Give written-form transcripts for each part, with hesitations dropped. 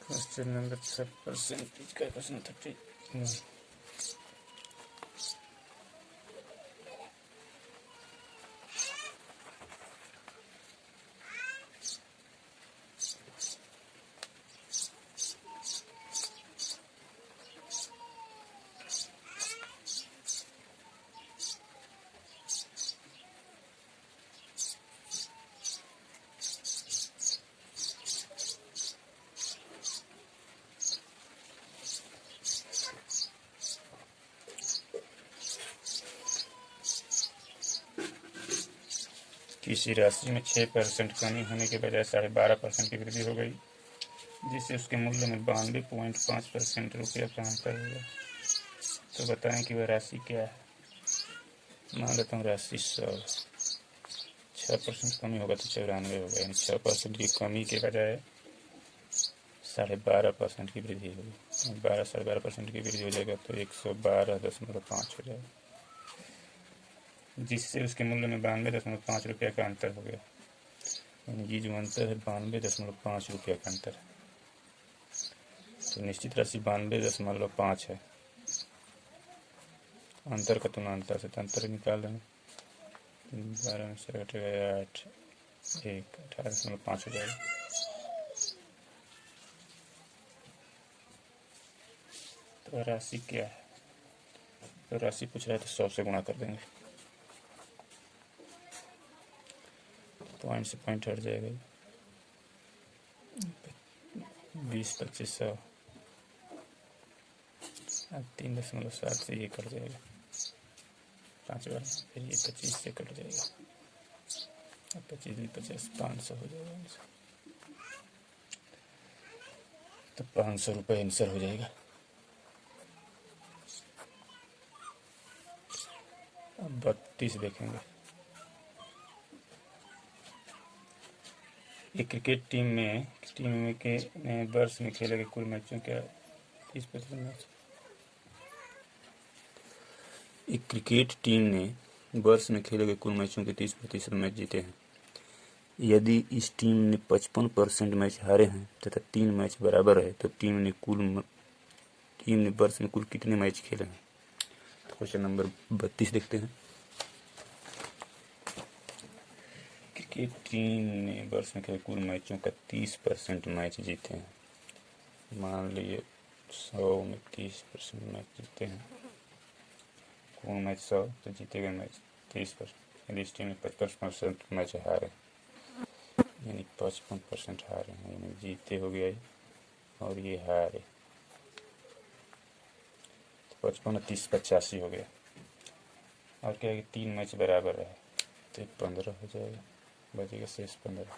Question number 6% का question 30। किसी राशि में 6% कमी होने के बजाय 12.5% की वृद्धि हो गई, जिससे उसके मूल्य में 92.5% रुपये का अंतर होगा। तो बताएं कि वह राशि क्या है। मान लेता हूँ राशि 100, 6% कमी होगा तो 94 होगा, यानी 6% की कमी के बजाय 12.5% की वृद्धि होगी। 12.5% की वृद्धि हो जाएगा तो 112.5 हो जाएगा, जिससे उसके मूल्य में 92.5 रुपये का अंतर हो गया। यानी ये जो अंतर है 92.5 रुपये का अंतर है। तो निश्चित राशि 92.5 है। अंतर का तुलना अंतर से, तो अंतर निकाल लेंगे। 12 में से घटेगा 8, 18.5 हो जाएगा। तो राशि क्या है? तो राशि पूछ रहा है तो 100 से गुणा कर देंगे, पॉइंट से पॉइंट हट जाएगा। 20, 25, 100, 3.7 से ये कट जाएगा 5 बार, फिर ये 25 से कट जाएगा, 25, 50, 500 हो जाएगा आंसर। तो 500 रुपये आंसर हो जाएगा। अब 32 देखेंगे। एक क्रिकेट टीम के वर्ष में खेले गए कुल मैचों का 30% मैच। एक क्रिकेट टीम ने वर्ष में खेले गए कुल मैचों के 30% मैच जीते हैं। यदि इस टीम ने 55% मैच हारे हैं तथा 3 मैच बराबर है तो टीम ने वर्ष में कुल कितने मैच खेले हैं। तो क्वेश्चन नंबर 32 देखते हैं। क्रिकेट टीम ने वर्ष में खेले कुल मैचों का 30% मैच जीते हैं। मान लीजिए 100 में 30% मैच जीते हैं, कुल मैच 100 तो जीते गए मैच 30%। यदि इस टीम ने 55% मैच हारे, यानी 55% हारे हैं, यानी जीते हो गया और ये हारे, तो 55 और 30 85 हो गया। और क्या है कि 3 मैच बराबर है तो 15 हो जाएगा, बचेगा शेष 15।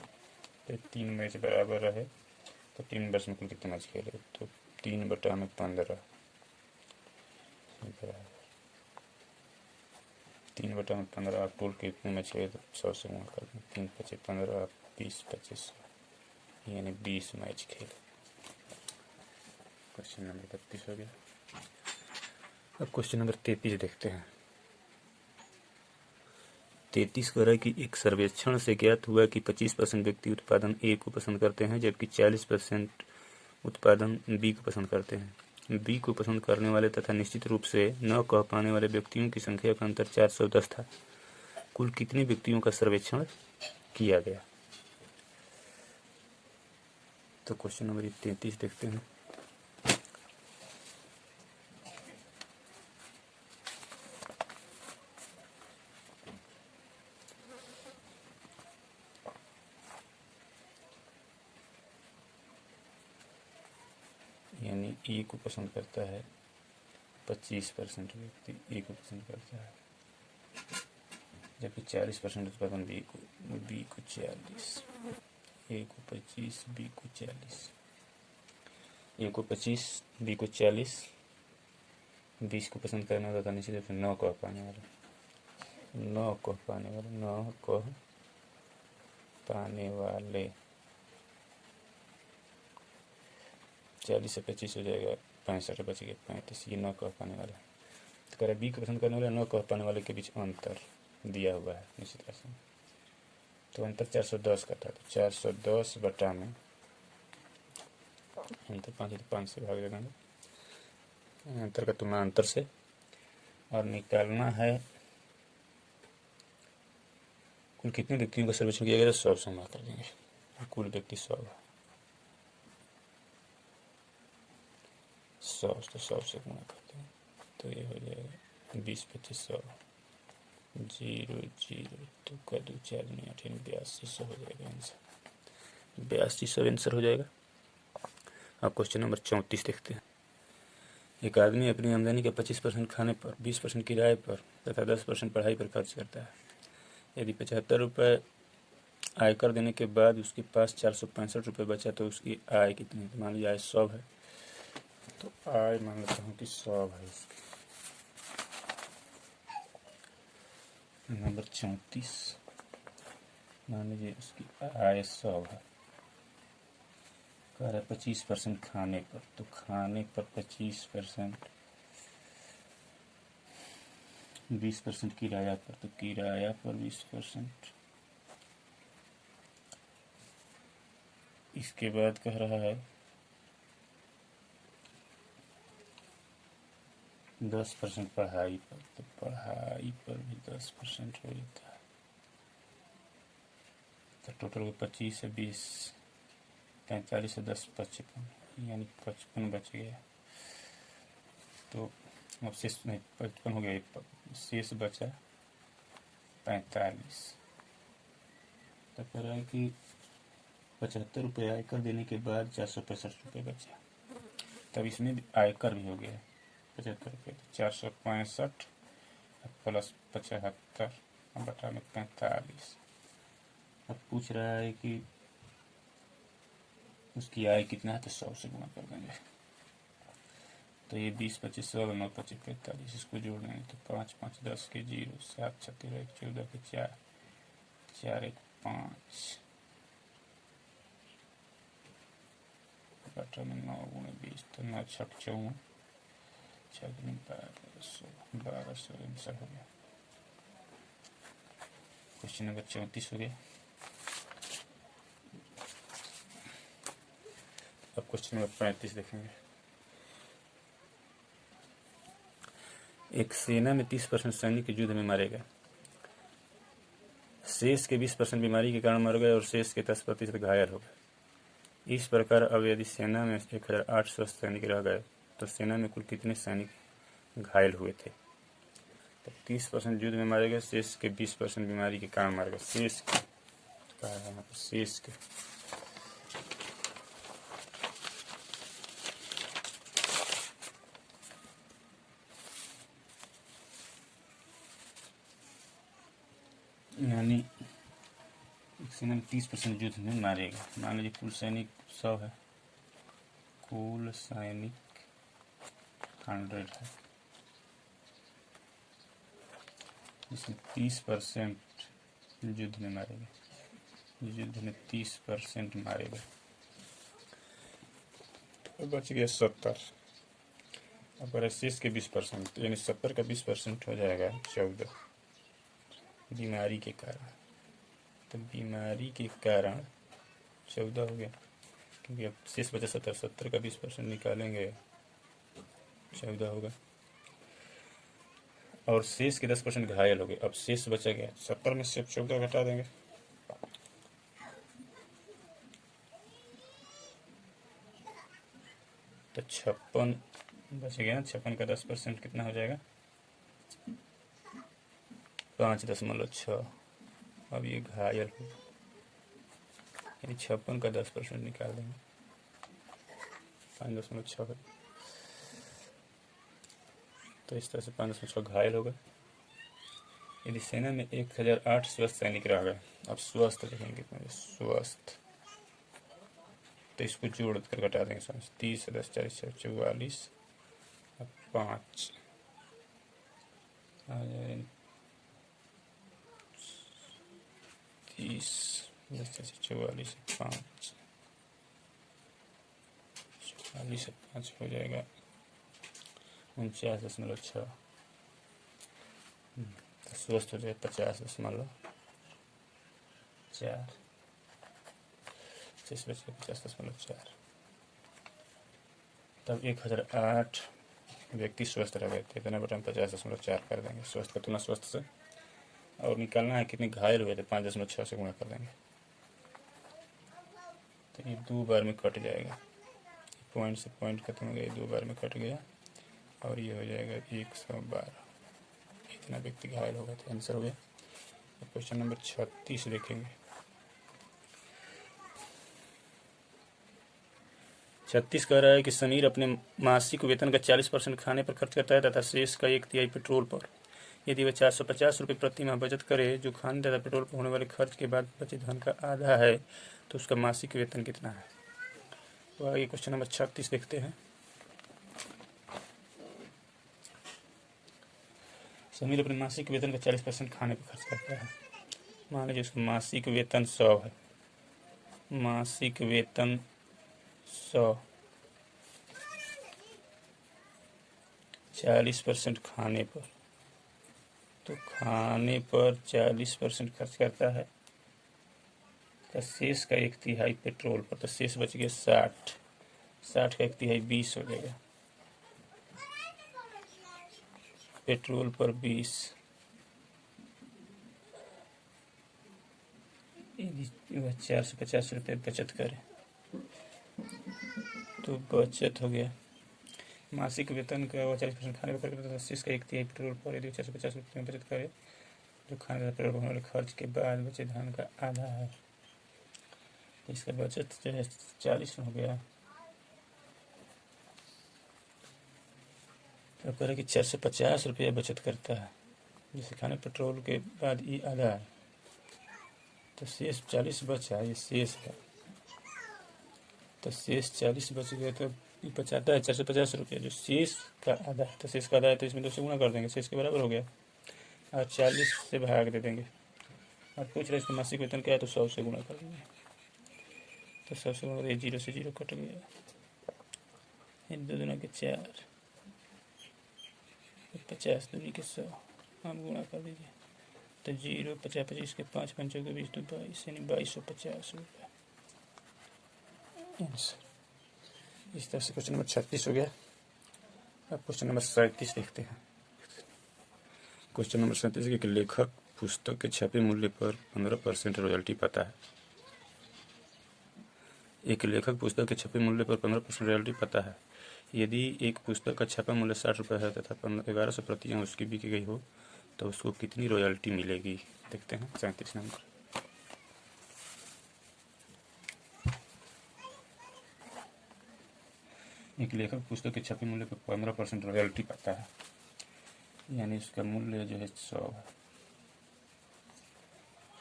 तो 3 मैच बराबर रहे तो 3 वर्ष में कुल कितने मैच खेले, तो 3/15 बराबर 3/15। आप टोल के इतने मैच खेले तो 100 से गुणा कर दें। 3 × 5 = 15, 20 × 25 यानी 20 मैच खेले। क्वेश्चन नंबर 32 हो गया। अब क्वेश्चन नंबर 33 देखते हैं। 33 कह रहा है कि एक सर्वेक्षण से ज्ञात हुआ कि 25% व्यक्ति उत्पादन ए को पसंद करते हैं, जबकि 40% उत्पादन बी को पसंद करते हैं। बी को पसंद करने वाले तथा निश्चित रूप से न कह पाने वाले व्यक्तियों की संख्या का अंतर 410 था। कुल कितने व्यक्तियों का सर्वेक्षण किया गया। तो क्वेश्चन नंबर 33 देखते हैं। यानी ए को पसंद करता है 25% व्यक्ति ए को पसंद करता है, जबकि 40% उत्पादन बी को 40, ए को 25, बी को 40, ए को 25, बी को 40, 20 को पसंद करने वाला था निश्चित रूप से न कह पाने वाला, 40 से 25 हो जाएगा 65, बच गया 35, ये न कह पाने वाला। तो कह रहा है बी को पसंद करने वाले न कह पाने वाले के बीच अंतर दिया हुआ है निश्चित राशि में। तो अंतर 410 का था, तो 410 बटा में अंतर 5 है तो 5 से भाग लगाएंगे, अंतर का तुलना अंतर से, और निकालना है कुल कितने व्यक्तियों का सर्वेक्षण किया गया, 100 से गुणा कर देंगे, कुल व्यक्ति 100 है, 100 तो 100 से गुणा करते हैं तो ये हो जाएगा 20 25 100, 0 0 2 का 2 4 नहीं 8 8200 हो जाएगा आंसर, 8200 आंसर हो जाएगा। अब क्वेश्चन नंबर 34 देखते हैं। एक आदमी अपनी आमदनी के 25% खाने पर, 20% किराए पर तथा 10% पढ़ाई पर खर्च करता है। यदि 75 रुपये आयकर देने के बाद उसके पास 465 रुपये बचा तो उसकी आय कितनी है। मान लीजिए आय 100 है, तो आय मान लेता हूँ कि 100 है उसकी। नंबर 34, मान लीजिए उसकी आय 100 है, कह रहा है 25% खाने पर, तो खाने पर 25%, 20% किराया पर, तो किराया पर 20%, इसके बाद कह रहा है 10% पढ़ाई पर, तो पढ़ाई पर भी 10% हो जाता है, तो टोटल 25 से 20 45 से 10 55, यानी 55 बच गया। तो अब शेष नहीं 55 हो गया, शेष बचा 45। तो कह रहा है कि 75 रुपये आयकर देने के बाद 465 रुपये बचा, तब इसमें भी आयकर भी हो गया 75 रुपये, तो 465 प्लस 75 बटा में 45। अब पूछ रहा है कि उसकी आय कितना है, तो 100 से गुणा कर देंगे, तो ये 20 25 100 9 25 45, इसको जोड़ देंगे तो 5 5 10 के 0 7 6 13 1 14 के 4 4 1 5 बटा में 9 गुणे 20, तो 9 6 54 6 1200 आंसर हो गया। क्वेश्चन नंबर 34 हो गया। अब क्वेश्चन नंबर 35 देखेंगे। एक सेना में 30% सैनिक युद्ध में मारे गए, शेष के 20% बीमारी के कारण मर गए और शेष के 10% घायल हो गए। इस प्रकार अब यदि सेना में 1008 स्वस्थ सैनिक रह गए तो सेना में कुल कितने सैनिक घायल हुए थे। तो 30% युद्ध में मारे गए, शेष के 20% बीमारी के कारण मारे गए। शेष के कहा है यहाँ पर, शेष के यानी सेना में 30% युद्ध में मारेगा। मान लीजिए कुल सैनिक 100 है, कुल सैनिक 100 है, जिसमें 30% युद्ध में मारेगा, युद्ध में 30% मारेगा, तो बच गया 70। अब शेष के 20%, यानी 70 का 20% हो जाएगा 14 बीमारी के कारण। तो बीमारी के कारण 14 हो गया, क्योंकि अब शेष बचा 70, 70 का 20% निकालेंगे 14 होगा, और शेष के 10% घायल हो गए। अब शेष बचा गया 70 में से 14 घटा देंगे, तो 56 बच गया। 56 का 10% कितना हो जाएगा, 5.6। अब ये घायल हो, यानी 56 का 10% निकाल देंगे, 5.6 है, तो इस तरह से 5.6 घायल हो गए। यदि सेना में 1008 स्वस्थ सैनिक रह गए, अब स्वस्थ लिखेंगे कितने, स्वस्थ, तो इसको जोड़ कर घटा देंगे 30 10 40 44 अब 5 आ जाए 30 10 44 5 44 5 हो जाएगा 49.6। स्वस्थ हो जाए 50.4, शेष बचे 50.4। तब 1008 व्यक्ति स्वस्थ रह गए थे, इतना बटा 50.4 कर देंगे, स्वस्थ का तुलना स्वस्थ से, और निकालना है कितने घायल हुए थे, 5.6 से गुणा कर देंगे। तो ये 2 बार में कट जाएगा, पॉइंट से पॉइंट खत्म हो गया, 2 बार में कट गया, और ये हो जाएगा 112, इतना व्यक्ति घायल हो गए थे। आंसर हो गया। क्वेश्चन नंबर 36 देखेंगे। 36 कह रहा है कि समीर अपने मासिक वेतन का 40% खाने पर खर्च करता है तथा शेष का 1/3 पेट्रोल पर। यदि वह 450 रुपये प्रति माह बचत करे, जो खाने तथा पेट्रोल पर होने वाले खर्च के बाद बचे धन का आधा है, तो उसका मासिक वेतन कितना है। तो आगे क्वेश्चन नंबर 36 देखते हैं। समीर अपने मासिक वेतन का 40% खाने पर खर्च करता है। मान लीजिए उसका मासिक वेतन 100 है, मासिक वेतन 100, 40% खाने पर, तो खाने पर 40% खर्च करता है, तो शेष का 1/3 पेट्रोल पर, तो शेष बच गया 60, 60 का 1/3 20 हो जाएगा, पेट्रोल पर 20, 450 रुपये बचत करें तो बचत हो गया। मासिक वेतन का वो 40% खाने पर करके, तो शेष का 1/3 पेट्रोल पर, यदि 450 रुपये में बचत करे, जो खाने का पेट्रोल होने वाले खर्च के बाद बचे धन का आधा है, तो इसका बचत जो है 40 हो गया। तो कह रहे कि 450 रुपये बचत करता है, जिसे खाने पेट्रोल के बाद ये आधा है, तो शेष 40 बचा, ये शेष है, तो शेष 40 बच गया, तो ये बचाता है 450 रुपये, जो शेष का आधा है, तो शेष का आधा है, तो इसमें 2 से गुणा कर देंगे, शेष के बराबर हो गया, और 40 से भाग दे देंगे, और पूछ रहे इसका मासिक वेतन क्या है, तो 100 से गुणा कर देंगे, तो 100 से गुणा, 0 से 0 कट गया, 2 दूना के 4, 50 दूनी के 100, आप गुणा कर दीजिए, तो 0, 50, 25 के 5, 5 के 20, तो 22, यानी 2250 रुपये आंसर। इस तरह से क्वेश्चन नंबर 36 हो गया। अब क्वेश्चन नंबर 37 देखते हैं। क्वेश्चन नंबर 37 के लेखक पुस्तक के छपे मूल्य पर 15% रॉयल्टी पाता है। एक लेखक पुस्तक के छपे मूल्य पर 15% रॉयल्टी पाता है। यदि एक पुस्तक का छपा मूल्य 60 रुपये है तथा 1100 प्रतियां उसकी बिकी गई हो, तो उसको कितनी रॉयल्टी मिलेगी। देखते हैं 37 नंबर। एक लेखक पुस्तक के छपे मूल्य पर 15% रॉयल्टी पाता है, यानी उसका मूल्य जो है 100 है,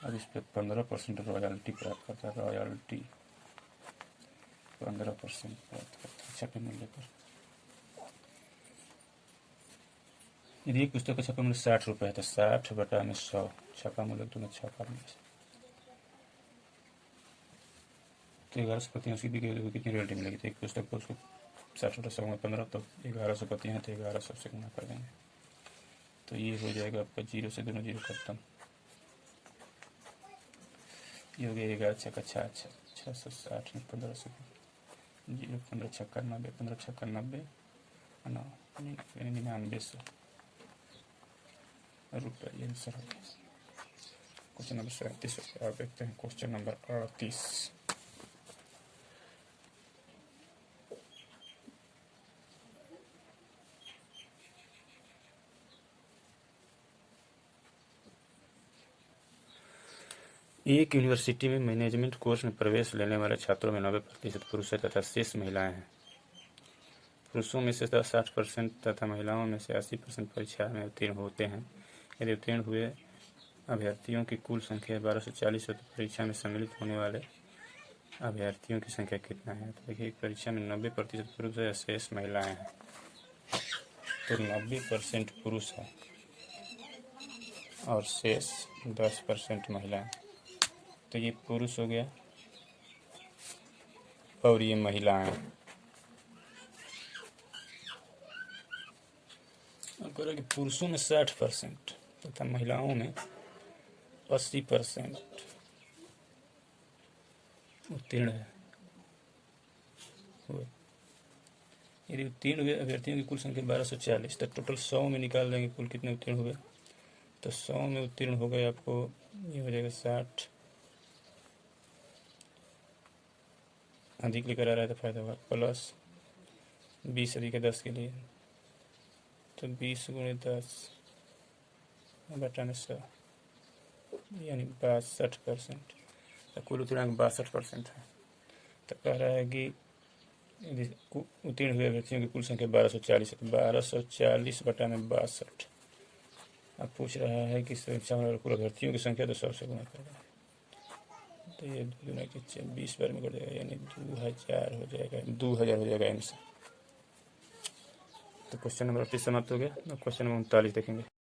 और इस पर 15% रॉयल्टी प्राप्त करता है। रॉयल्टी 15% प्राप्त करता है छपे मूल्य पर। यदि एक पुस्तक का छपा मूल्य 60 रुपये है, तो 60 बटा में 100, छपा मूल्य तुमने 6 कर लिया, तो 1100 प्रतियां उसकी बिकी गई, कितनी रॉयल्टी मिलेगी। तो एक पुस्तक को उसको 60 बटा 100 में 15, तो 1100 प्रतियां हैं, तो 1100 से गुना कर देंगे, तो ये हो जाएगा आपका 0 से दोनों 0 खत्म, ये हो गया 11 छक्का 660 में 15 से 0, 15 छक्का 90, 15 छक्का 90, 9900 रुपये आंसर हो गया। क्वेश्चन नंबर 37 हो गया। आप देखते हैं क्वेश्चन नंबर 38। एक यूनिवर्सिटी में मैनेजमेंट कोर्स में प्रवेश लेने वाले छात्रों में 90% पुरुष है तथा शेष महिलाएं हैं। पुरुषों में से 60% तथा महिलाओं में से 80% परीक्षा में उत्तीर्ण होते हैं। यदि उत्तीर्ण हुए अभ्यर्थियों की कुल संख्या 1240 है, तो परीक्षा में सम्मिलित होने वाले अभ्यर्थियों की संख्या कितना है। तो देखिए परीक्षा में 90% पुरुष है, शेष महिलाएं हैं, तो 90% पुरुष है और शेष 10% महिलाएं। तो ये पुरुष हो गया और ये महिलाएं। अब कह रहे कि पुरुषों में 60% तथा महिलाओं में 80% उत्तीर्ण है हुए। यदि उत्तीर्ण हुए अभ्यर्थियों की कुल संख्या 1240, तो टोटल 100 में निकाल देंगे कुल कितने उत्तीर्ण हुए। तो 100 में उत्तीर्ण हो गए आपको, ये हो जाएगा 60, अधिक लेकर आ रहा है तो फायदा होगा, प्लस 20 अधिक है 10 के लिए, तो 20 गुणे 10 बटा में 100, यानी 62%। तो कुल उत्तीर्णांक 62% है। तो कह रहा है कि यदि उत्तीर्ण हुए अभ्यर्थियों की कुल संख्या 1240 है, तो 1240 बटा में 62। अब पूछ रहा है कि परीक्षा में कुल अभ्यर्थियों की संख्या, तो 100 से गुणा कर दें, तो ये 2 गुना के 20 बार में कर देगा, यानी 2000 हो जाएगा, 2000 हो जाएगा आंसर। तो क्वेश्चन नंबर 38 समाप्त हो गया। अब क्वेश्चन नंबर 39 देखेंगे।